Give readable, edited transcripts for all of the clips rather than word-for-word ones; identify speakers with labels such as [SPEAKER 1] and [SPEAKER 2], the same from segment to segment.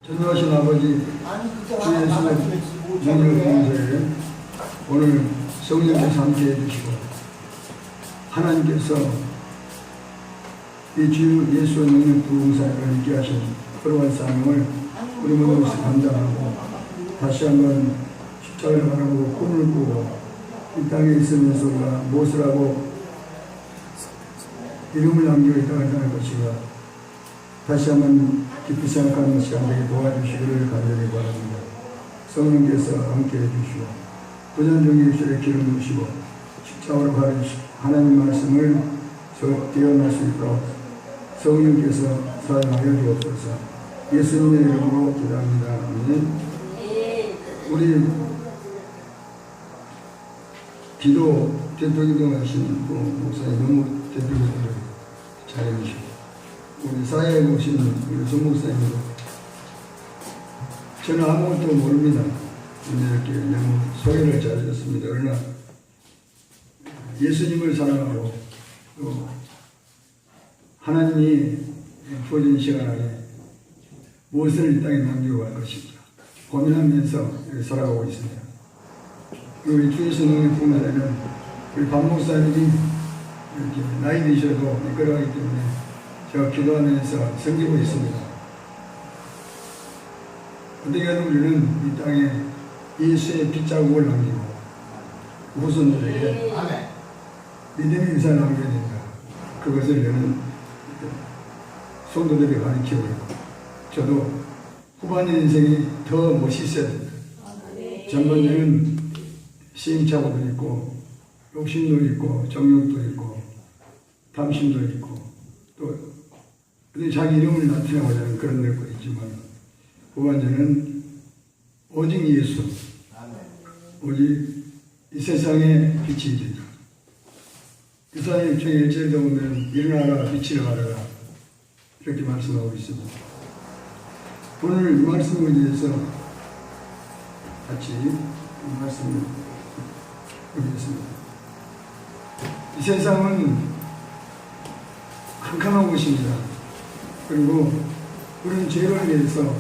[SPEAKER 1] 전능하신 아버지 주 예수의 능력 공사에 오늘 성령께서 함께해 주시고 하나님께서 이 주 예수의 능력 부흥사를 있게 하신 그러한 사명을 우리 모두에서 감당하고 다시 한번 십자가를 바라보고 꿈을 꾸고 이 땅에 있으면서 우리가 무엇을 하고 이름을 남기고 이 땅을 떠날 것인가 다시 한번 깊이 생각하는 시간 되게 도와주시기를 간절히 바랍니다. 성령께서 함께해 주시고 부전적인 입술에 기름 부으시고 십자가로 가르치시고 하나님 말씀을 뛰어날 수 있도록 성령께서 사용하여 주옵소서. 예수님의 이름으로 기도합니다. 아멘. 우리 기도 대표기도 하신 목사님 너무 대표기도를 잘해주시고 우리 사회에 오신 우리 송 목사님도 저는 아무것도 모릅니다. 이렇게 너무 소개를 잘해줬습니다. 그러나 예수님을 사랑하고 또 하나님이 주어진 시간 안에 무엇을 이 땅에 남기고 갈 것인가 고민하면서 살아가고 있습니다. 우리 주에서 능력 풍만에는 우리 박 목사님이 이렇게 나이 드셔도 이끌어가기 때문에 제가 기도하면서 섬기고 있습니다. 어떻게 하든 우리는 이 땅에 예수의 빗자국을 남기고 후손들에게 믿음의 유산을 남겨야 된다. 그것을 저는 성도들이 가르치고 있고 저도 후반의 인생이 더 멋있어야 된다. 전반전은 시행착오도 있고 욕심도 있고 정욕도 있고 탐심도 있고 또 자기 이름을 나타내고자 하는 그런 것도 있지만 후반전은 오직 예수 오직 이 세상의 빛이 된다. 이사야 6장 1절에 보면 일어나라 빛을 발하라 이렇게 말씀하고 있습니다. 오늘 이 말씀을 위해서 같이 이 말씀을 보겠습니다. 이 세상은 캄캄한 곳입니다. 그리고 우리는 죄로 인해서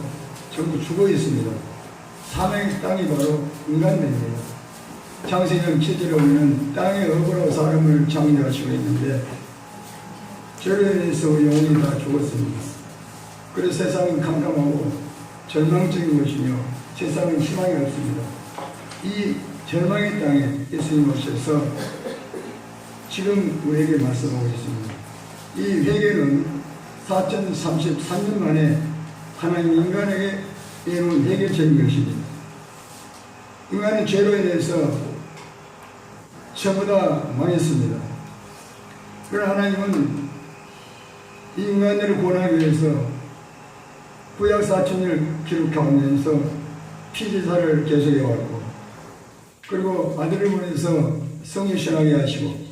[SPEAKER 1] 전부 죽어 있습니다. 사망의 땅이 바로 인간입니다. 창세기 7절에 보면 땅의 업으로 사람을 창조하시고 있는데 죄로 인해서 영혼이 다 죽었습니다. 그래서 세상은 캄캄하고 절망적인 것이며 세상은 희망이 없습니다. 이 절망의 땅에 예수님 오셔서 지금 우리에게 말씀하고 있습니다. 이 회개는 4033년 만에 하나님 인간에게 내놓은 회개적인 것입니다. 인간의 죄로 인해서 전부 다 망했습니다. 그러나 하나님은 이 인간들을 구원하기 위해서 구약 4000을 기록하면서 피지사를 계속해왔고 그리고 아들을 보내서 성육신하게 하시고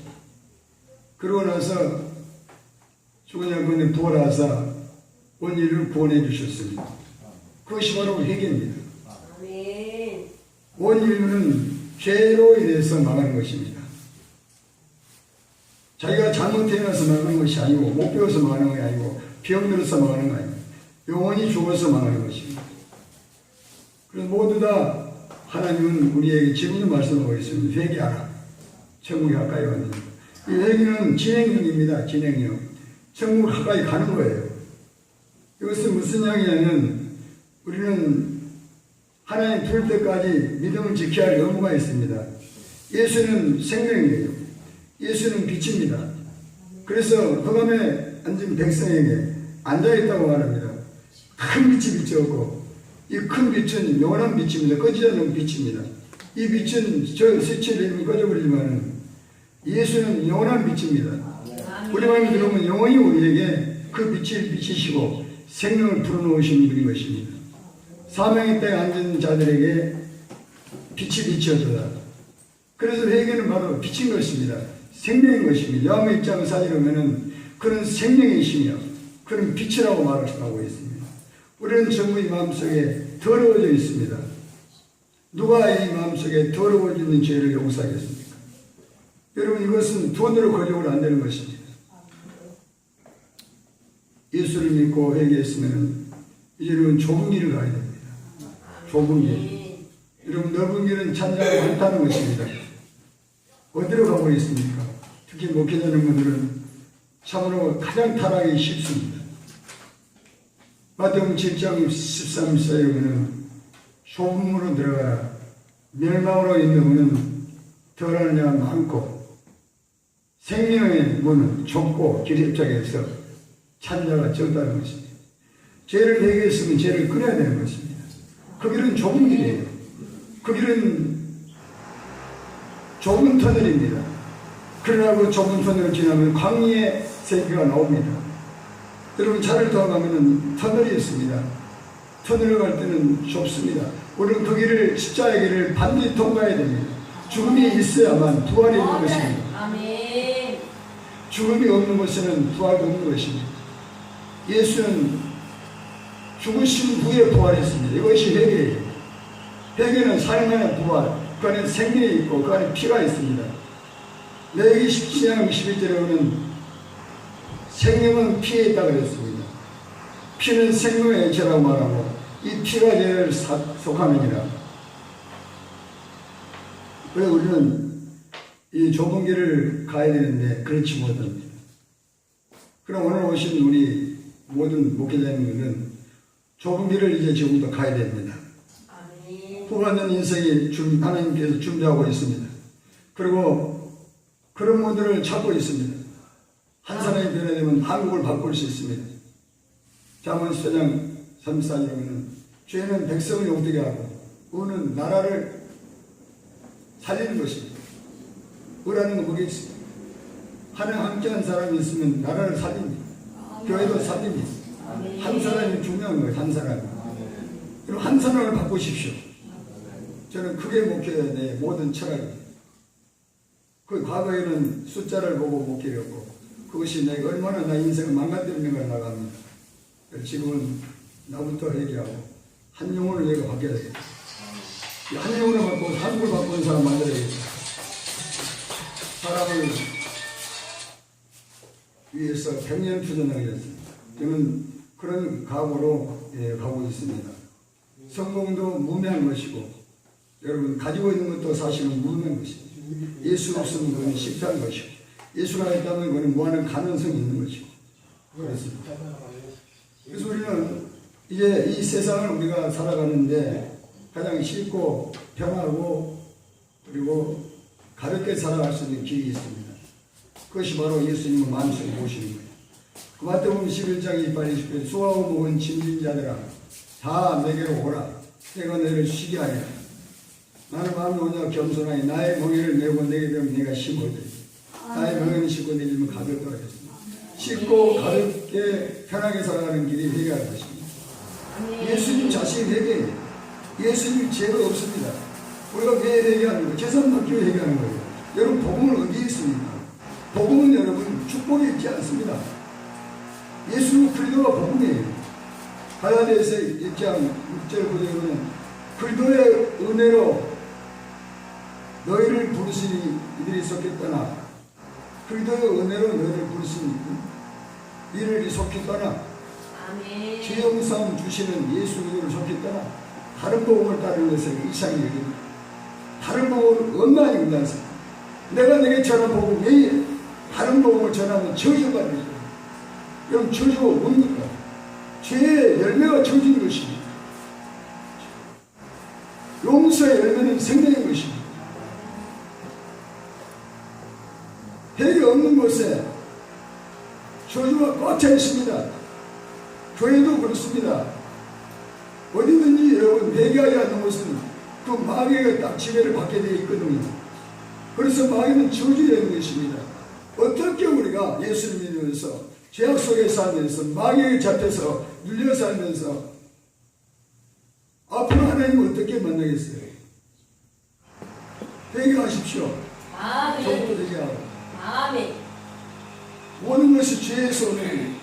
[SPEAKER 1] 그러고 나서 죽은 양반에 부활하사 온 인류를 구원해 주셨습니다. 그것이 바로 회개입니다. 온 인류는 죄로 인해서 망하는 것입니다. 자기가 잘못 태어나서 망하는 것이 아니고 못 배워서 망하는 것이 아니고 병들어서 망하는 것이 아니고 영원히 죽어서 망하는 것입니다. 그래서 모두 다 하나님은 우리에게 지금도 말씀하고 있습니다. 회개하라. 천국이 가까이 왔느니라. 이 회개는 진행형입니다. 진행형. 천국 가까이 가는 거예요. 이것은 무슨 이야기냐면 우리는 하나님 부를 때까지 믿음을 지켜야 할 의무가 있습니다. 예수는 생명이에요. 예수는 빛입니다. 그래서 흑암에 앉은 백성에게 앉아있다고 말합니다. 큰 빛이 비추었고 이 큰 빛은 영원한 빛입니다. 꺼지지 않는 빛입니다. 이 빛은 저 스치를 꺼져버리지만 예수는 영원한 빛입니다. 우리 말을 들으면 영원히 우리에게 그 빛을 비치시고 생명을 불어넣으신 분인 것입니다. 사명의 땅에 앉은 자들에게 빛이 비춰져라. 그래서 회개는 바로 빛인 것입니다. 생명인 것입니다. 요한의 1장 4절에 보면은 그런 생명이시며 그런 빛이라고 말하고 있습니다. 우리는 전부 이 마음속에 더러워져 있습니다. 누가 이 마음속에 더러워져 있는 죄를 용서하겠습니까? 여러분 이것은 돈으로 거저고는 안 되는 것입니다. 예수를 믿고 회개했으면 이제는 좁은 길을 가야 됩니다. 좁은 길. 여러분, 넓은 길은 찬양이 많다는 것입니다. 어디로 가고 있습니까? 특히 목회자는 분들은 참으로 가장 타락이 쉽습니다. 마태복음 7장 13절에 보면 소금으로 들어가라. 멸망으로 인도하는 들어가는 자가 많고 생명의 문은 좁고 기립작해서 찬자가 적다는 것입니다. 죄를 회개했으면 죄를 끊어야 되는 것입니다. 그 길은 좁은 길이에요. 그 길은 좁은 터널입니다. 그러나 그 좁은 터널을 지나면 광야의 세계가 나옵니다. 여러분, 차를 타고 가면 터널이 있습니다. 터널을 갈 때는 좁습니다. 우리는 그 길을, 십자가의 길을 반드시 통과해야 됩니다. 죽음이 있어야만 부활이 있는 것입니다.
[SPEAKER 2] 아멘.
[SPEAKER 1] 죽음이 없는 곳에는 부활도 없는 것입니다. 예수는 죽으신 후에 부활했습니다. 이것이 회개예요. 회개는 삶의 부활, 그 안에 생명이 있고 그 안에 피가 있습니다. 레위기 17장 21절에 보면 생명은 피에 있다고 그랬습니다. 피는 생명의 액체라고 말하고 이 피가 죄를 속하느니라. 왜 우리는 이 좁은 길을 가야 되는데 그렇지 못합니다. 그럼 오늘 오신 우리 모든 목회자님들은 좁은 길을 이제 지금부터 가야 됩니다. 후반전 인생이 하나님께서 준비하고 있습니다. 그리고 그런 분들을 찾고 있습니다. 한 사람이 변화되면 한국을 바꿀 수 있습니다. 잠언 4장 34절에 보면 죄는 백성을 용되게 하고 의는 나라를 살리는 것입니다. 의라는 건 뭐게 있습니다. 하나님 함께한 사람이 있으면 나라를 살립니다. 교회도 살립니다. 한 사람이 중요한 거예요. 한 사람이. 그럼 한 사람을 바꾸십시오. 저는 그게 목회의 모든 철학입니다. 그 과거에는 숫자를 보고 목회였고 그것이 내가 얼마나 나 인생을 망가뜨리는가 나갑니다. 지금은 나부터 회개하고 한 영혼을 내가 바뀌어야 되겠다. 한 영혼을 바꾸고 한국을 바꾸는 사람 만들어야겠다. 사람을 위해서 100년 투자하겠습니다. 저는 그런 각오로 가고 있습니다. 성공도 무매한 것이고 여러분 가지고 있는 것도 사실은 무매한 것입니다. 예수 없으면 그건 식사한 것이고 예수가 있다면 그건 무한한 가능성이 있는 것이고 그렇습니다. 그래서 우리는 이제 이 세상을 우리가 살아가는데 가장 쉽고 편하고 그리고 가볍게 살아갈 수 있는 길이 있습니다. 그것이 바로 예수님을 마음속에 모시는 거예요. 그 마태복음 11장 28-29절 수고하고 먹은 짐진 자들아 다 내게로 오라. 내가 너희를 쉬게 하리라. 나는 마음이 오냐 겸손하니 나의 멍에를 메고 내게 배우면 내가 심어주리. 나의 멍에는 쉽고 내 짐은 가볍다 하겠습니다. 쉽고 가볍게 편하게 살아가는 길이 회개할 것입니다. 예수님 자신이 회개해요. 예수님 죄가 없습니다. 우리가 왜 회개하는 거예요? 재산 받기 위해 회개하는 거예요. 여러분 복음은 어디에 있습니까? 복음은 여러분 축복이 있지 않습니다. 예수 그리스도가 복음이에요. 갈라디아서 1장 6절 9절에는 그리스도의 은혜로 너희를 부르시니 이들이 속했다나 그리스도의 은혜로 너희를 부르시니 이들이 속했다나 죄 용서함 주시는 예수 그리스도를 속했다나 다른 복음을 따르는 것을 이상히 여깁니다. 다른 복음을 얼마나 입지 않습니까? 내가 내게 전한 복음 외에 다른 복음을 전하면 저주받는 거예요. 여러분 저주가 뭡니까? 죄의 열매가 저주인 것입니다. 용서의 열매는 생명인 것입니다. 회개 없는 곳에 저주가 꽉 차 있습니다. 교회도 그렇습니다. 어디든지 여러분 회개하지 않는 곳은 그 마귀가 딱 지배를 받게 되어 있거든요. 그래서 마귀는 저주되는 것입니다. 어떻게 우리가 예수를 믿으면서 죄악 속에 살면서 마귀에게 잡혀서 눌려 살면서 앞으로 하나님을 어떻게 만나겠어요? 회개하십시오. 저부터 회개하고 모든 것이 죄에서 오는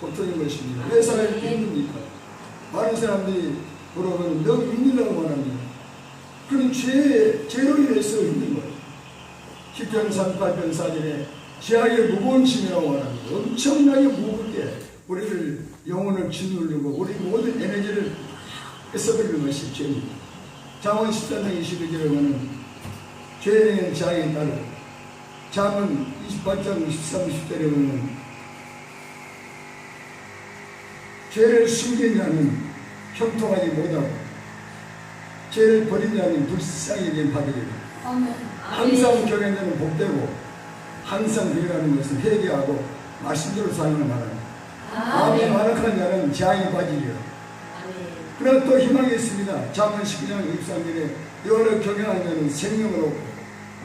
[SPEAKER 1] 고통인 것입니다. 왜 살아야 힘듭니까? 많은 사람들이 물어보면 너무 힘들다고 말합니다. 그럼 죄로 인해서 힘든 거예요. 10편 38편 4절에 죄악의 무거운 짐이라고 말합니다. 엄청나게 무겁게 우리를 영혼을 짓누르고 우리 모든 에너지를 뺏어버리는 것이 죄입니다. 잠언 14장 22절에 보면 죄는 자에게 따르고 잠언 28장 13, 20절에 보면 죄를 숨긴 자는 형통하지 못하고 죄를 버린 자는 불쌍히 받으리라. 항상 경외하는 자는 복되고 항상 회개하는 것은 회개하고 말씀대로 사는 말합니다. 마음이 완악한 자는 재앙에 빠지리라. 그러나 또 희망이 있습니다. 잠언 19장 23절에 여호와를 경외하는 자는 생명을 얻고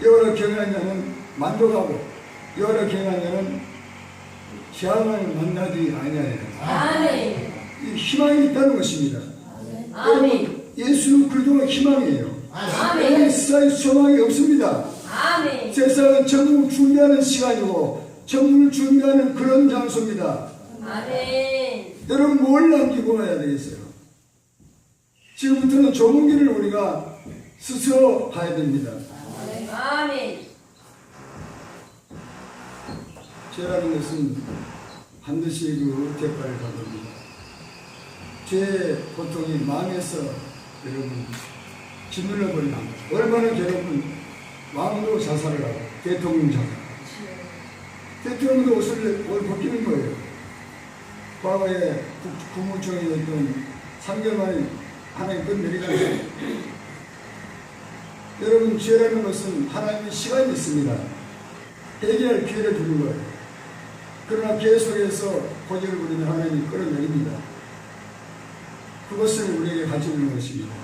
[SPEAKER 1] 여호와를 경외하는 자는 만족하고 여호와를 경외하는 자는 재앙을 만나지 아니하리라. 이 희망이 있다는 것입니다. 여러분 예수 그리스도가 희망이에요. 여러분 세상에 소망이 없습니다. 세상은 천국을 준비하는 시간이고 천국을 준비하는 그런 장소입니다. 여러분 뭘 남기고 가야 되겠어요? 지금부터는 좁은 길을 우리가 스스로 가야 됩니다. 죄라는 것은 반드시 그 대가를 받습니다. 죄의 고통이 마음에서 여러분 짓눌러 버립니다. 얼마나 여러분 왕도 자살을 하고 대통령 자살, 대통령도 옷을 벗기는 거예요. 과거에 국무총리였던 3개월 만에 하나님 끝 내리잖아요. 여러분 죄라는 것은 하나님의 시간이 있습니다. 해결할 기회를 주는 거예요. 그러나 계속해서 고집을 부리면 하나님이 끌어내립니다. 그것을 우리에게 가르쳐주는 것입니다.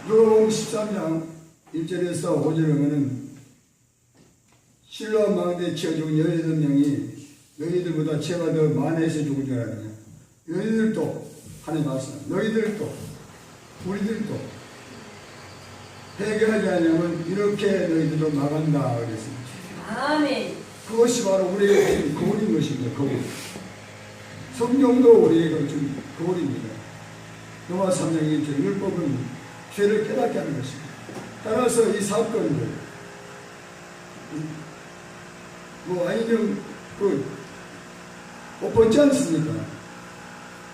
[SPEAKER 1] 누가복음 13장 1절에서 5절에 보면 실로암 망대에 치어 죽은 18명이 너희들보다 죄가 더 많아서 죽은 줄 알았느냐. 너희들도 하나님 말씀 너희들도 우리들도 회개하지 않으면 이렇게 너희들도 나간다 그랬습니다.
[SPEAKER 2] 아멘.
[SPEAKER 1] 그것이 바로 우리에게 준 거울인 것입니다. 거울. 성경도 우리에게 준 거울입니다. 로마 3장 1절 율법은 죄를 깨닫게 하는 것입니다. 따라서 이 사건들 아니면 벗지 않습니까?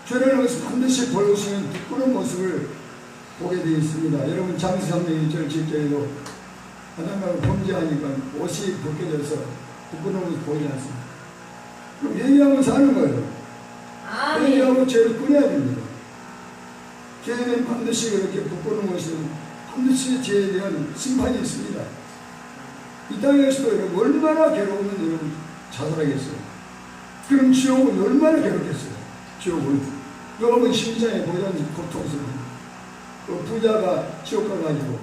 [SPEAKER 1] 죄라는 것은 반드시 보여주시는 부끄러운 모습을 보게 되어 있습니다. 여러분 장세 3장 1절 7절에도 아담과 범죄하니까 옷이 벗겨져서 부끄러운 모습 보이지 않습니다. 그럼 회개하면 사는 거예요. 회개하고 죄를 끊어야 됩니다. 죄는 반드시 그렇게 부끄러운 것은 반드시 죄에 대한 심판이 있습니다. 이 땅에서도 여러분 얼마나 괴로우면 여러분 자살하겠어요. 그럼 지옥은 얼마나 괴롭겠어요. 지옥은 여러분 심장에 보이는 고통스러운 그 부자가 지옥 가가지고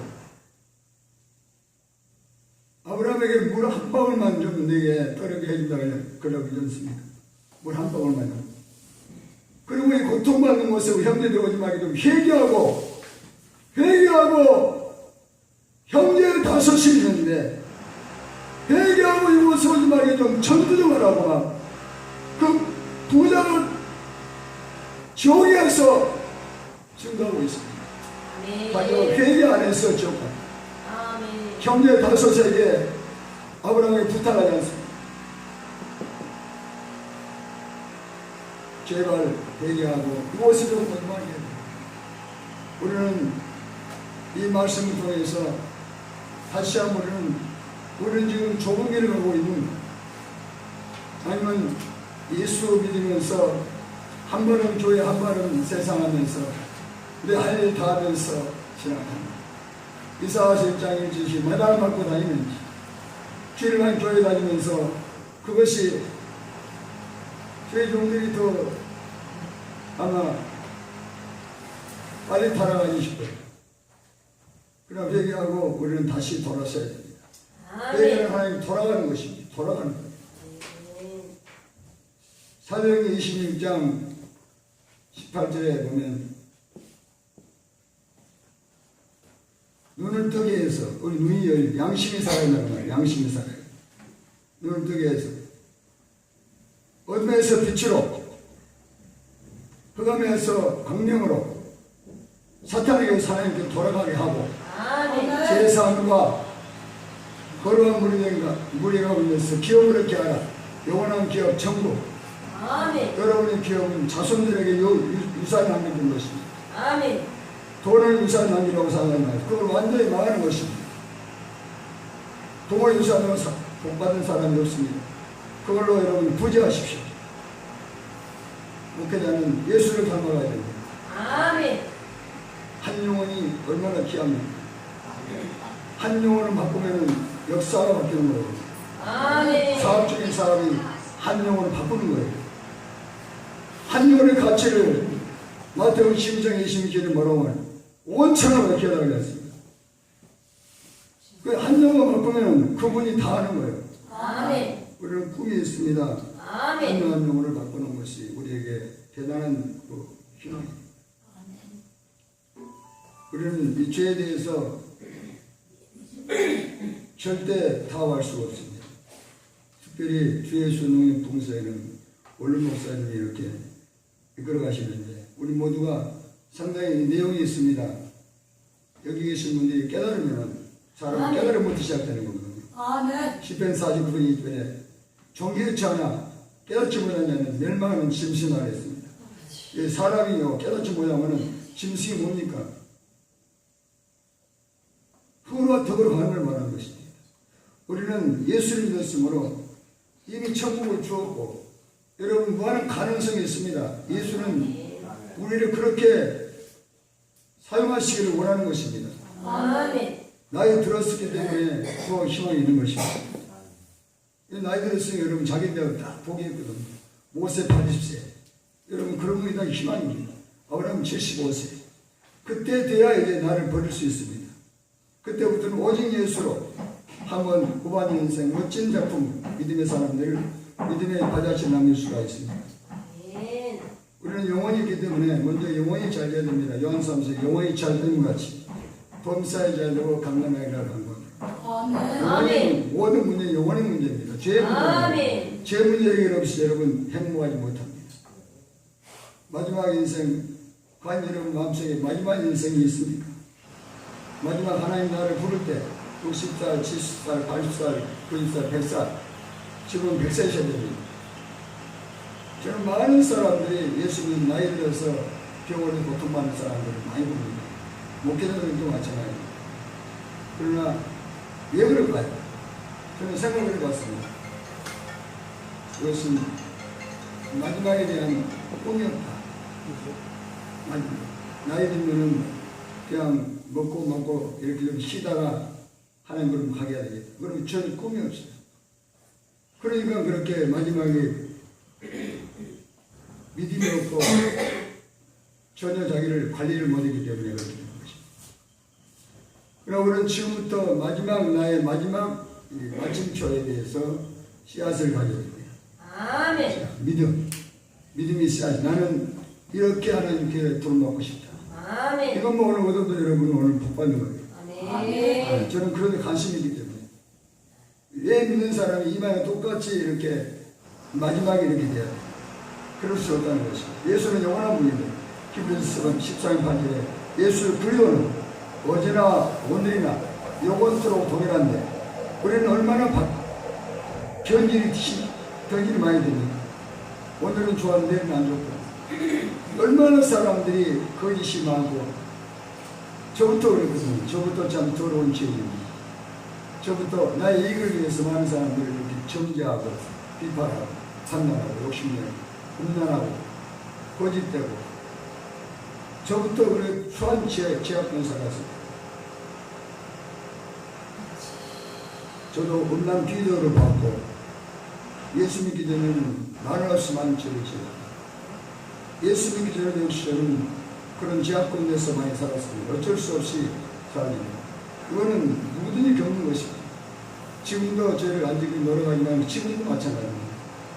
[SPEAKER 1] 아브라함에게 물 한 방울만 좀 내게 떠르게 해준다 그러고 그랬습니다. 물 한 방울만요. 그리고 이 고통받는 모습을 형제들 오지 말게 좀 회개하고 형제 다섯이 있는데 회개하고 이곳에 오지 말게 좀 전투좀 하라고 그 부자는 지옥에 가서 증거하고 있습니다. 바로 회개 안 해서 지옥 가. 형제 다섯에게 아브라함에게 부탁하지 않습니다. 제발 회개하고 이곳을 좀 오지 말게. 우리는 이 말씀을 통해서 다시 한번 우리는 지금 좁은 길을 가고 있는 아니면 예수 믿으면서 한 번은 교회 한 번은 세상 하면서 내 할 일 다 하면서 지나갑니다. 이사야서 1장 1절이 매달 맞고 다니는지 주일만 교회 다니면서 그것이 저희 종들이 더 아마 빨리 타락하기 싶어요. 그러나 회개하고 우리는 다시 돌아서야 됩니다. 회개는 하나님 돌아가는 것입니다. 돌아가는 거예요. 사도행전 26장 18절에 보면 눈을 뜨게 해서 우리 눈이 열려 양심이 살아있다는 말이에요. 양심이 살아요. 눈을 뜨게 해서 어둠에서 빛으로 흑암에서 광명으로 사탄에게 사람에게 돌아가게 하고 제3과 거룩한 무리가 울면서 기업을 얻게 하라. 영원한 기업 천국
[SPEAKER 2] 아멘.
[SPEAKER 1] 여러분의 기업은 자손들에게 유산을 남겨준 것입니다.
[SPEAKER 2] 아멘.
[SPEAKER 1] 돈을 유산 남기라고 생각하지 마세요. 그걸 완전히 망하는 것입니다. 돈을 유산으로 복받은 사람이 없습니다. 그걸로 여러분 부지하십시오. 목회자는 예수를 닮아가야 됩니다.
[SPEAKER 2] 아멘.
[SPEAKER 1] 한 영혼이 얼마나 귀합니까? 한 영혼을 바꾸면 역사가 바뀌는 거예요.
[SPEAKER 2] 아멘.
[SPEAKER 1] 사업적인 사람이 한 영혼을 바꾸는 거예요. 한 영혼의 가치를 마태복음 12장 26절에 뭐라고 하냐? 온 천하가 기억하게 했습니다. 그 한 영혼 바꾸면 그분이 다 하는 거예요.
[SPEAKER 2] 아멘.
[SPEAKER 1] 우리는 꿈이 있습니다.
[SPEAKER 2] 아멘.
[SPEAKER 1] 한 영혼을 바꾸는 것이 우리에게 대단한 희망입니다. 우리는 이 죄에 대해서 절대 타협할 수가 없습니다. 특별히 주 예수 능력 봉사에는 원룸 목사님이 이렇게 이끌어 가시는데 우리 모두가 상당히 내용이 있습니다. 여기 계신 분들이 깨달으면 사람은 깨달음부터 시작되는 거거든요.
[SPEAKER 2] 아멘.
[SPEAKER 1] 시편 49편 2절에 종교치 않아 깨닫지 못하는 자는 멸망하는 짐승이라 했습니다. 사람이요 깨닫지 못하면 짐승이 뭡니까? 흙으로 덕으로 가는 걸 말하는 것입니다. 우리는 예수를 믿었으므로 이미 천국을 주었고 여러분 무한한 가능성이 있습니다. 예수는 우리를 그렇게 사용하시기를 원하는 것입니다.
[SPEAKER 2] 아멘.
[SPEAKER 1] 나이 들었기 때문에 더 희망이 있는 것입니다. 나이 들었으니 여러분 자기 대학 딱 포기했거든요. 모세 80세. 여러분 그런 분이 다 희망입니다. 아브라함 75세. 그때 돼야 이제 나를 버릴 수 있습니다. 그때부터는 오직 예수로 한번 후반 인생 멋진 작품 믿음의 사람들 믿음의 바다치 남길 수가 있습니다.
[SPEAKER 2] 아멘.
[SPEAKER 1] 우리는 영혼이 있기 때문에 먼저 영혼이 잘 돼야 됩니다. 요한 3서 영혼이 잘 되는 것 같이 범사에 잘 되고 강건하기라고 한 겁니다.
[SPEAKER 2] 아멘.
[SPEAKER 1] 모든 문제는 영혼의 문제입니다. 죄의 문제입니다. 죄 문제 해결 없이 여러분 행복하지 못합니다. 마지막 인생 과연 여러분 마음속에 마지막 인생이 있습니까? 마지막 하나님 나를 부를 때 60살, 70살, 80살, 90살, 100살 지금 100세셔야 됩니다. 저는 많은 사람들이 예수님 나이 들어서 병원에 고통받는 사람들을 많이 봅니다. 목회자들도 마찬가지입니다. 그러나 왜 그럴까요? 저는 생각을 해봤습니다. 그것은 마지막에 대한 꿈이 없다. 나이 들면은 그냥 먹고 먹고 이렇게 좀 쉬다가 하나님 그럼 가게 되겠다. 그러면 저는 꿈이 없어요. 그러니까 그렇게 마지막에 믿음이 없고 전혀 자기를 관리를 못하기 때문에 그렇게 되는 것입니다. 그러나 우리는 지금부터 마지막 나의 마지막 마침표에 대해서 씨앗을 가져야 됩니다.
[SPEAKER 2] 아멘.
[SPEAKER 1] 믿음이 씨앗. 나는 이렇게 하나님께 돈 먹고 싶다.
[SPEAKER 2] 아멘.
[SPEAKER 1] 이건 뭐 오늘 얻어도 여러분은 오늘 복 받는 거예요.
[SPEAKER 2] 아멘.
[SPEAKER 1] 저는 그런 데 관심이 있기 때문에. 왜 믿는 사람이 이마에 똑같이 이렇게 마지막에 이렇게 돼야 돼? 그럴 수 없다는 것입니다. 예수는 영원한 분입니다. 히브리서 14장 8절에 예수 그리스도는 어제나 오늘이나 영원토록 동일한데 우리는 얼마나 변질이 많이 됩니까? 오늘은 좋았는데 내일은 안 좋고 얼마나 사람들이 거짓이 많고 저부터 그랬거든요. 저부터 참 더러운 죄입니다. 저부터 나의 이익을 위해서 많은 사람들을 이렇게 정죄하고 비판하고 판단하고 욕심내고 음란하고 거짓되고 저부터 그래 수한 죄악된 살았습니다. 저도 음란 비디오를 봤고 예수 믿기 전에는 말할 수 많은 죄를 지었다. 예수 믿기 전에도 역시 저는 그런 죄악 가운데서 많이 살았습니다. 어쩔 수 없이 살아갑니다. 이거는 누구든지 겪는 것입니다. 지금도 죄를 안 지키고 노력하지만 지금도 마찬가지입니다.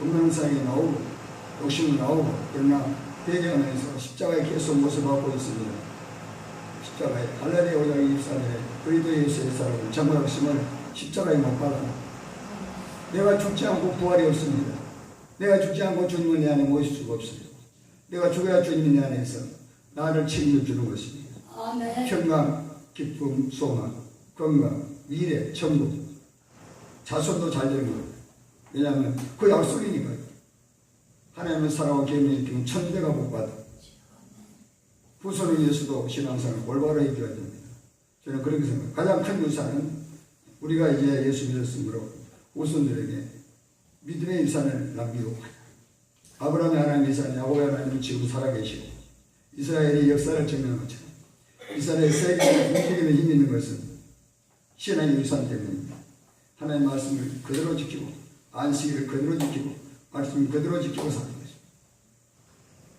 [SPEAKER 1] 음란상이 나오고 욕심이 나오고 그러나 배경에서 십자가에 계속 모습하고 있습니다. 십자가에 갈라디아 5장 24절에 그리스도 예수의 사랑을 정말없음을 십자가에 못 박아 내가 죽지 않고 부활이 없습니다. 내가 죽지 않고 주님은 내 안에 모실 수가 없어요. 내가 죽어야 주님이 내 안에서 나를 책임져 주는 것입니다.
[SPEAKER 2] 아멘.
[SPEAKER 1] 평강, 기쁨, 소망, 건강, 미래, 천국 자손도 잘 되는 거예요. 왜냐하면 그 약속이니까요. 하나님은 사랑과 계명이 등 천대가 복받아 후손을 위해서도 신앙생활을 올바로 해줘야 됩니다. 저는 그렇게 생각합니다. 가장 큰 유산은 우리가 이제 예수 믿었으므로 후손들에게 믿음의 유산을 남기고 아브라함의 하나님의 유산, 야곱의 하나님은 지금 살아계시고 이스라엘의 역사를 증명한 것처럼 이스라엘의 세계에 움직이는 힘이 있는 것은 신앙의 유산 때문입니다. 하나님의 말씀을 그대로 지키고 안식일을 그대로 지키고 말씀을 그대로 지키고 사는 것입니다.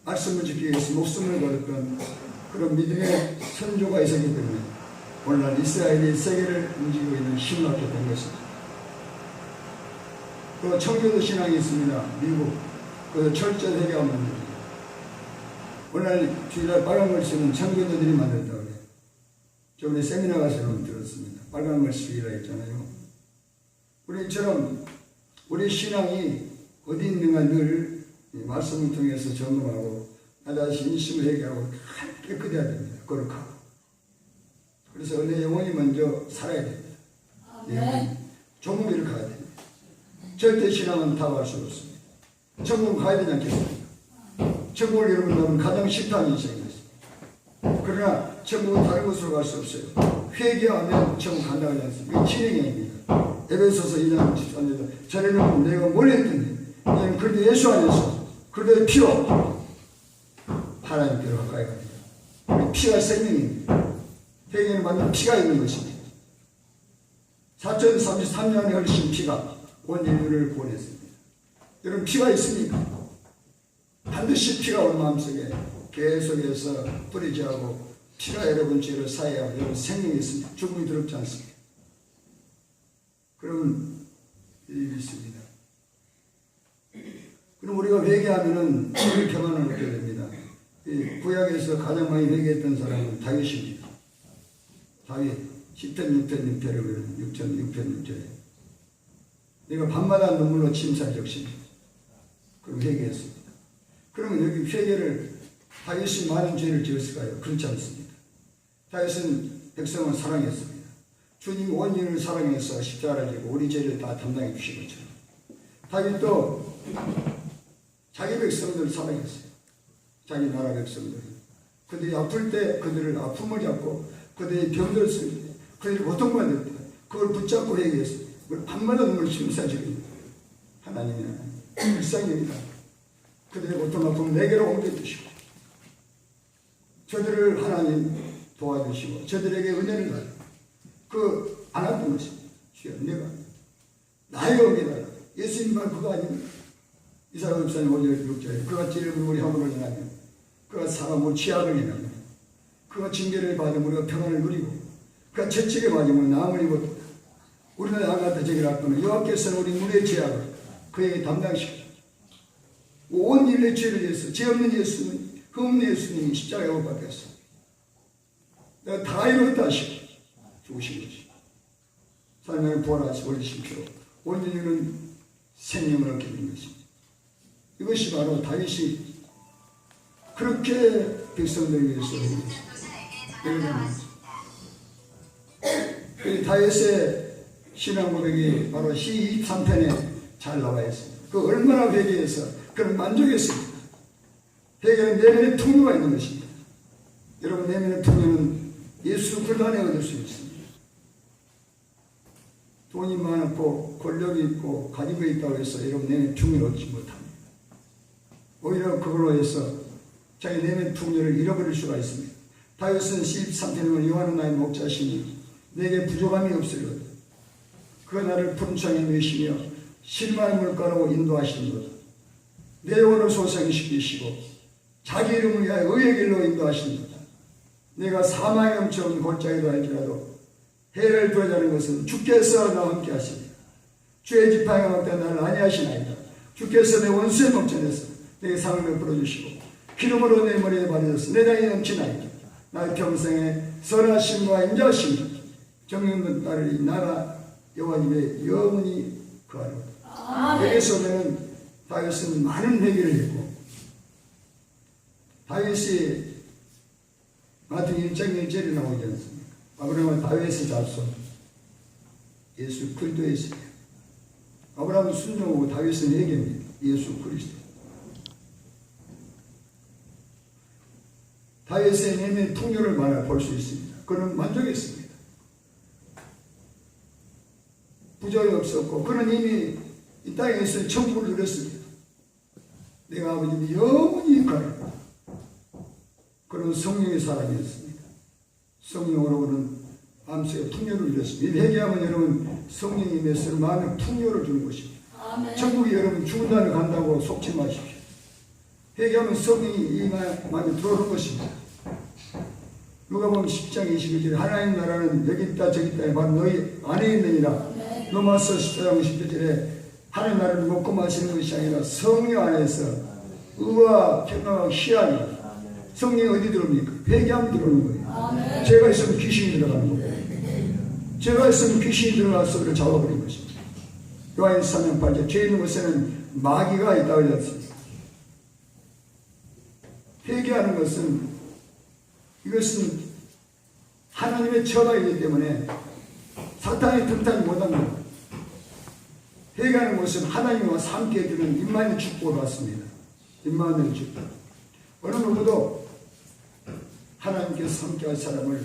[SPEAKER 1] 말씀을 지키기 위해서 목숨을 걸었던 그런 믿음의 선조가 있었기 때문에 오늘날 이스라엘이 세계를 움직이고 있는 힘을 얻게 된 것입니다. 또 청교도 신앙이 있습니다. 미국 그 철저 회개가 만듭니다. 오늘날 주일날 빨간 글씨는 청교도들이 만들었다고 해요. 저번에 세미나 가서 들었습니다. 빨간 글씨라 했잖아요. 우리처럼 우리 신앙이 어디 있는가 늘 말씀을 통해서 점검하고 나다시 인심을 회개하고 깨끗해야 됩니다. 거룩하고. 그래서 내 영혼이 먼저 살아야 됩니다. 영혼이 조문기를 가야 됩니다. 절대 신앙은 타고할 수 없습니다. 천국 가야 되지 않겠습니까? 천국을 여러분 가장 싫다는 인생이었습니다. 그러나 천국은 다른 곳으로 갈 수 없어요. 회개하면 천국 간다고 하지 않습니까? 이게 진행입니다. 에베소서 2장 13절에 전에는 내가 몰랐더니 이제는 그래도 예수 안에서 그래도 피로 하나님께로 가까이 갑니다. 피가 생명입니다. 회개는 완전 피가 있는 것입니다. 4033년에 흘리신 피가 온 인류를 구원했습니다. 여러분 피가 있습니까? 반드시 피가 우리 마음속에 계속해서 뿌리지하고 피가 여러분 죄를 사해하고 여러분 생명이 있습니다. 죽음이 두렵지 않습니다. 그러면 일이 있습니다. 그럼 우리가 회개하면은 늘 평안을 얻게 됩니다. 이 구약에서 가장 많이 회개했던 사람은 다윗입니다. 다윗 10편 6편 6절에 6편 6절에 내가 밤마다 눈물로 침사를 적십니다. 그럼 회개했습니다. 그러면 여기 회개를 다윗이 많은 죄를 지었을까요? 그렇지 않습니다. 다윗은 백성을 사랑했습니다. 주님이 온 인을 사랑해서 십자가를 지고 우리 죄를 다 담당해 주신 것처럼 다윗도 자기 백성들을 사랑했어요. 자기 나라 백성들. 그들이 아플 때 그들을 아픔을 잡고 그들이 병들을 쓸 때 그들이 고통받을 때 그걸 붙잡고 회개했어요. 그걸 밤마다 눈물 침사지고 하나님이 일상입니다. 그들의 고통 아픔을 내게로 옮겨주시고 저들을 하나님 도와주시고 저들에게 은혜를 달라 그 안았던 것입니다. 주여 내가 나이가 오게 달라. 예수님만 그거 아닙니까? 이사야 54장 5절 6절에 그가 찔림을 우리 허물을 인하며 그가 사람을 취약을 인하며 그가 징계를 받으면 우리가 평안을 누리고 그가 채찍에 맞으면 나음을 입었다. 우리는 양같아 저기를 할거는 여호와께서는 우리 물의 죄악을 그에게 담당시키셨다. 온 인類죄를 위해서 죄 없는 예수님 흠없는 예수님이 십자가에 못 박혔어. 내가 다 이뤘다 하시고 죽으신 것이 삶을 부활하시 올리신 피로 온 인류는 생명을 얻게 된 것입니다. 이것이 바로 다윗이 그렇게 백성들을 위해서 다윗의 신앙 고백이 바로 시 23편에 잘 나와 있습니다. 그 얼마나 회개해서 그런 만족했습니다. 회개는 내면의 통로가 있는 것입니다. 여러분 내면의 통로는 예수 그리스도 안에 얻을 수 있습니다. 돈이 많고 권력이 있고 가지고 있다고 해서 여러분 내면의 통로를 얻지 못합니다. 오히려 그걸로 해서 자기 내면의 통로를 잃어버릴 수가 있습니다. 다윗은 13편에 보면 여호와는 나의 목자시니 내게 부족함이 없으리로다. 그가 나를 푸른 창에 누이시며 실마의 물가로 인도하시는도다. 내 영혼을 소생시키시고 자기 이름을 위하여 의의 길로 인도하시는도다. 내가 사망에 넘쳐온 골짜기도 할지라도 해를 부하자는 것은 주께서 나와 함께 하시니 주의 지팡이가 막대 나를 안위하시나이다. 주께서 내 원수의 목전에서 내게 상을 베풀어 주시고 기름으로 내 머리에 바르셔서 내 장이 넘치나이다. 나의 평생에 선하심과 인자하심 정령된 나를 이 나라 여호와님의 영원히 거하리로다. 여기서 보면 다윗은 많은 회개를 했고 다윗이 마태 1장 1절에 나오지 않습니까? 아브라함은 다윗의 자손 예수 그리스도의 세계. 아브라함은 순종하고 다윗은 회개입니다. 예수 그리스도. 하에스의 내면의 풍요를 볼 수 있습니다. 그는 만족했습니다. 부족이 없었고 그는 이미 이 땅에서 천국을 누렸습니다. 내가 아버님이 영원히 가리라. 그는 성령의 사람이었습니다. 성령으로 그는 암세의 풍요를 누렸습니다. 회개하면 여러분 성령이 임해서 마음에 풍요를 주는 것입니다.
[SPEAKER 2] 아멘.
[SPEAKER 1] 천국이 여러분 죽은 다음에 간다고 속지 마십시오. 회개하면 성령이 이 마음에 들어오는 것입니다. 누가 보면 10장 21절에 하나님 나라는 여기 있다 저기 있다 바로 너희 안에 있느니라. 로마서 14장 10절에 하나님 나라를 먹고 마시는 것이 아니라 성령 안에서 의와 평강과 희락이 성령이 어디 들어옵니까? 회개하면 들어오는 거예요.
[SPEAKER 2] 아멘.
[SPEAKER 1] 죄가 있으면 귀신이 들어가는 거예요. 죄가 있으면 귀신이 들어가서 그를 잡아버린 것입니다. 요한일서 3장 8절 죄 있는 곳에는 마귀가 있다고 하셨습니다. 회개하는 것은 이것은 하나님의 처가이기 때문에 사탄이 틈타지 못합니다. 회개하는 것은 하나님과 함께 드는 임마누엘 축복을 받습니다. 임마누엘 축복. 어느 누구도 하나님께서 함께할 사람을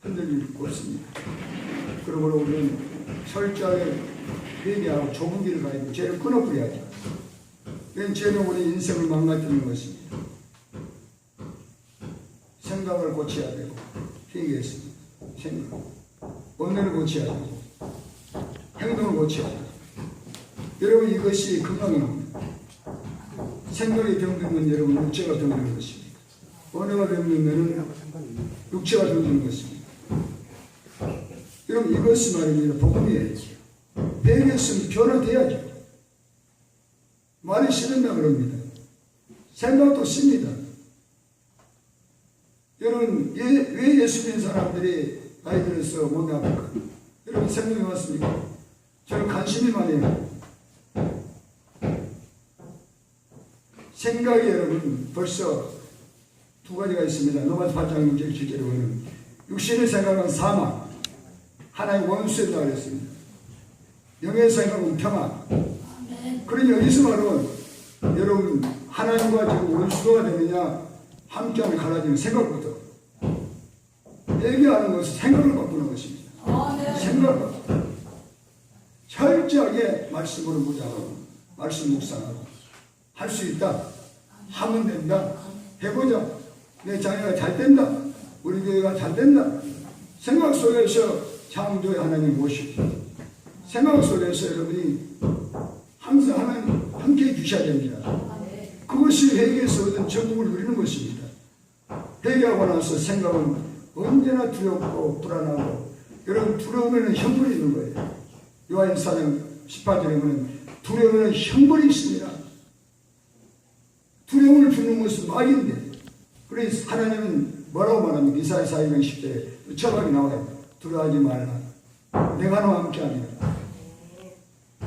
[SPEAKER 1] 흔들릴 수 없습니다. 그러므로 우리는 철저하게 회개하고 좁은 길을 가야 죄를 끊어버려야죠. 그건 죄는 우리 인생을 망가뜨리는 것입니다. 생각을 고쳐야 되고 회개했습니다. 생각. 언어를 고쳐야 되고 행동을 고쳐야 되고 여러분 이것이 건강입니다. 생각이 병들면 여러분 육체가 병드는 것입니다. 언어가 병들면 육체가 병드는 것입니다. 여러분 이것이 말입니다. 복음이에요. 회개했으면 변화돼야죠. 말이 싫은다 그럽니다. 생각도 씁니다. 여러분 왜 예수 믿는 사람들이 나이 들어서 몸이 아플까? 여러분 생각해 봤습니까? 저는 관심이 많아요. 생각이 여러분 벌써 두 가지가 있습니다. 로마서 8장 6절 7절에 보면 육신의 생각은 사망, 하나의 원수다 그랬습니다. 영의 생각은 평안. 그러니 여기서 말은 여러분 하나님과 지금 원수가 되느냐 함께하는 갈라지는 생각부터 얘기하는 것은 생각을 바꾸는 것입니다. 생각을 바꾸는 철저하게 말씀으로 묵상하고 말씀 묵상하고 할 수 있다. 하면 된다. 해보자. 내 자녀가 잘 된다. 우리 교회가 잘 된다. 생각 속에서 창조의 하나님 모시고 생각 속에서 여러분이 항상 하나님 함께 주셔야 됩니다. 그것이 회개에서 얻은 천국을 누리는 것입니다. 회개하고 나서 생각은 언제나 두렵고 불안하고 여러분 두려움에는 형벌이 있는 거예요. 요한일서 4장 18절에 보면 두려움에는 형벌이 있습니다. 두려움을 주는 것은 마귀인데 그래서 하나님은 뭐라고 말합니까? 이사야 42장 10절에 처방이 나와요. 두려워하지 말라. 내가 너와 함께하리라.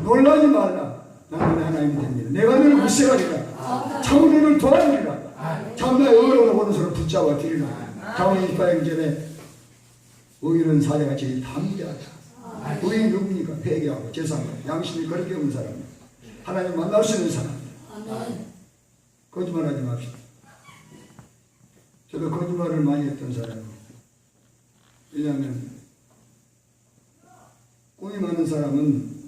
[SPEAKER 1] 놀라지 말라. 나는 하나님이 됩니다. 내가 너를 물색하리라. 참으로 너를 도와주리라. 참나의 의로운 오른손을 붙잡아 드리라. 자원의 이빠의 전에 의인은 사자같이 담대하다. 의인이 누굽니까? 회개하고 제사하고 양심이 그렇게 없는 사람입니다. 하나님 만날 수 있는 사람입니다. 거짓말하지 맙시다. 저도 거짓말을 많이 했던 사람입니다. 왜냐하면 꿈이 많은 사람은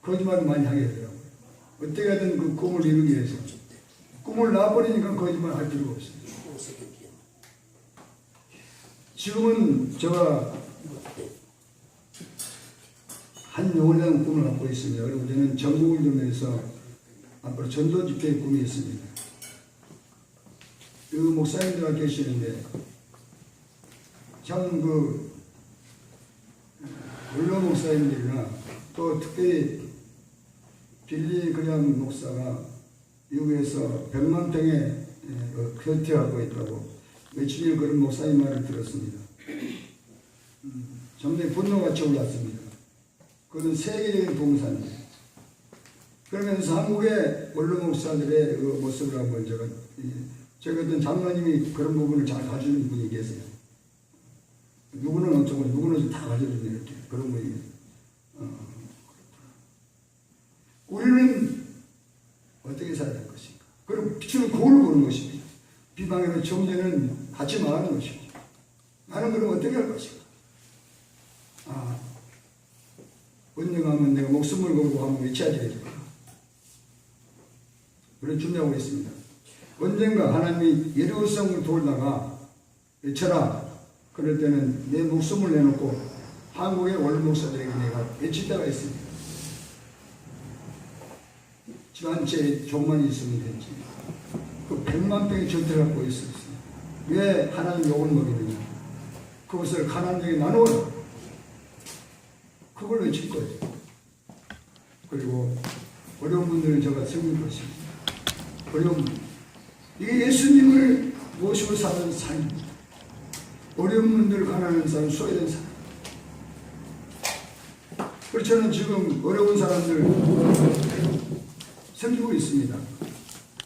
[SPEAKER 1] 거짓말을 많이 하게 되더라고요. 어떻게든 그 꿈을 이루기 위해서 꿈을 놔버리니까 거짓말 할 필요가 없어요. 지금은 제가 한 5년 꿈을 갖고 있습니다. 그리고 저는 전국을 돌면서 앞으로 전도 집회의 꿈이 있습니다. 그 목사님들가 계시는데 참 그 원로 목사님들이나 또 특별히 빌리 그냥 목사가 미국에서 100만 평에 교태하고 있다고 며칠 전 그런 목사님 말을 들었습니다. 정말 분노같이 올랐습니다. 그것은 세계적인 봉사입니다. 그러면서 한국의 원로 목사들의 그 모습을 한번 제가 어떤 장로님이 그런 부분을 잘 가져주는 분이 계세요. 누구는 어쩌고 누구는 다 가져주는 이렇게 그런 분이 우리는 어떻게 살아야 할 것인가? 그리고 비추는 거울을 보는 것입니다. 비방에는 정죄는 같이 망하는 것이고 나는 그럼 어떻게 할 것인가? 언젠가면 내가 목숨을 걸고 한번 외쳐야 되겠구나. 그런 준비하고 있습니다. 언젠가 하나님이 예루살렘을 돌다가 외쳐라. 그럴 때는 내 목숨을 내놓고 한국의 원로 목사들에게 내가 외칠 때가 있습니다. 지금 제 종만 있으면 되지. 그 100만 병의 전투를 갖고 있었어요. 왜 하나님 욕을 먹이느냐? 그것을 가난하게 나누어라. 그걸 외칠 거예요. 그리고 어려운 분들은 제가 섬길 것입니다. 어려운 분. 이게 예수님을 모시고 사는 삶입니다. 어려운 분들, 가난한 사람, 소외된 사람. 그래서 저는 지금 어려운 사람들 섬기고 있습니다.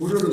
[SPEAKER 1] 무료로